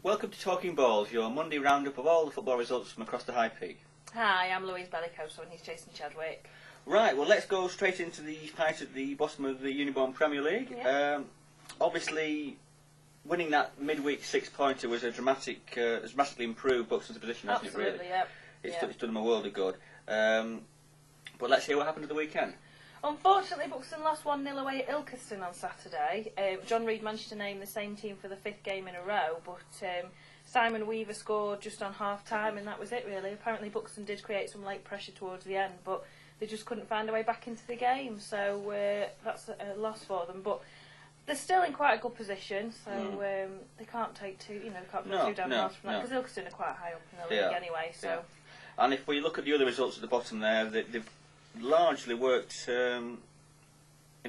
Welcome to Talking Balls, your Monday roundup of all the football results from across the High Peak. Hi, I'm Louise Bellicoso and he's Jason Chadwick. Right, well let's go straight into the fight at the bottom of the Uniborn Premier League. Yeah. Obviously, winning that midweek 6-pointer was a has dramatically improved Buxton's position, hasn't it, really? Absolutely, yep. It's done them a world of good. But let's hear what happened at the weekend. Unfortunately, Buxton lost 1-0 away at Ilkeston on Saturday. John Reid managed to name the same team for the 5th game in a row, but Simon Weaver scored just on half-time and that was it, really. Apparently Buxton did create some late pressure towards the end, but they just couldn't find a way back into the game, so that's a loss for them. But they're still in quite a good position, so they can't take two, can't put two down the from that, because Ilkeston are quite high up in the league anyway. So. Yeah. And if we look at the other results at the bottom there, they've largely worked in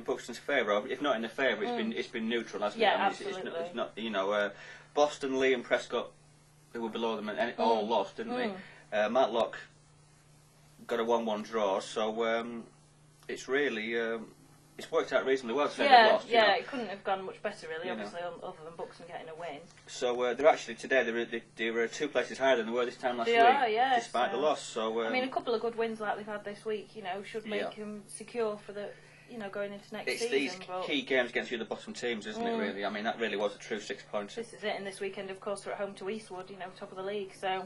Buxton's favour. If not in their favour, it's been neutral, hasn't it? I mean, absolutely. It's not Boston, Lee and Prescott, who were below them, and all lost, didn't they? Matlock got a 1-1 draw, so it's really it's worked out reasonably well. It couldn't have gone much better, really. Obviously, other than Buxton getting a win. So they're actually today they were 2 places higher than they were this time last week, despite the loss. So I mean, a couple of good wins like they've had this week, should make them secure for the going into next season. It's these key games against the other bottom teams, isn't it? Really, I mean, that really was a true 6-pointer. This is it, and this weekend, of course, they're at home to Eastwood, top of the league. So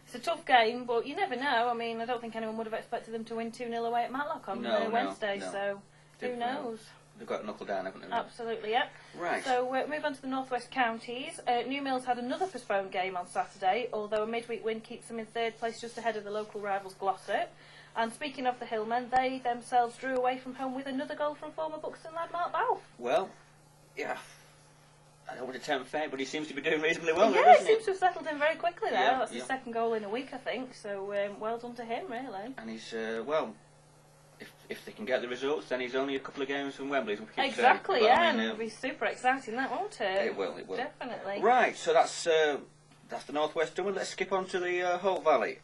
it's a tough game, but you never know. I mean, I don't think anyone would have expected them to win 2-0 away at Matlock on Wednesday. No. So who knows? They've got to knuckle down, haven't they? Absolutely, yeah. Right. So move on to the Northwest Counties. New Mills had another postponed game on Saturday, although a midweek win keeps them in 3rd place, just ahead of the local rivals Glossop. And speaking of the Hillmen, they themselves drew away from home with another goal from former Buxton lad Mark Balfe. Well, yeah. I don't want to tempt fate, but he seems to be doing reasonably well. Yeah, he seems to have settled in very quickly there. Yeah, That's his 2nd goal in a week, I think. So well done to him, really. And he's if they can get the results, then he's only a couple of games from Wembley. Exactly, and it'll be super exciting, that, won't it? It will. Definitely. Right, so that's the Northwest done. Let's skip on to the Hope Valley.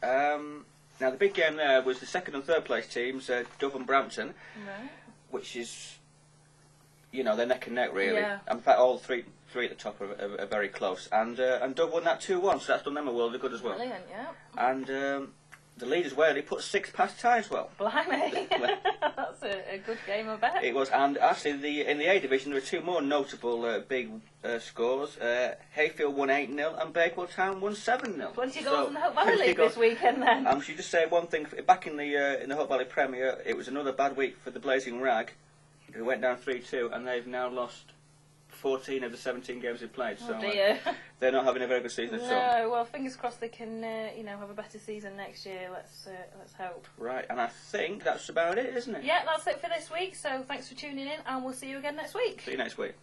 Now, the big game there was the 2nd and 3rd place teams, Dove and Brampton, which is, they're neck and neck, really. Yeah. In fact, all three at the top are very close. And Dove won that 2-1, so that's done them a world of good as well. Brilliant, yeah. And the leaders they put 6 past Tideswell. Blimey. That's a good game, I bet. It was, and actually in the A division there were 2 more notable big scores. Hayfield won 8-0 and Bakewell Town won 7-0. 20 goals in the Hope Valley League this weekend then. I should just say one thing, back in the Hope Valley Premier, it was another bad week for the Blazing Rag, who went down 3-2, and they've now lost 14 of the 17 games they've played, so dear. They're not having a very good season at all. No, well, fingers crossed they can, have a better season next year. Let's hope. Right, and I think that's about it, isn't it? Yeah, that's it for this week. So thanks for tuning in, and we'll see you again next week. See you next week.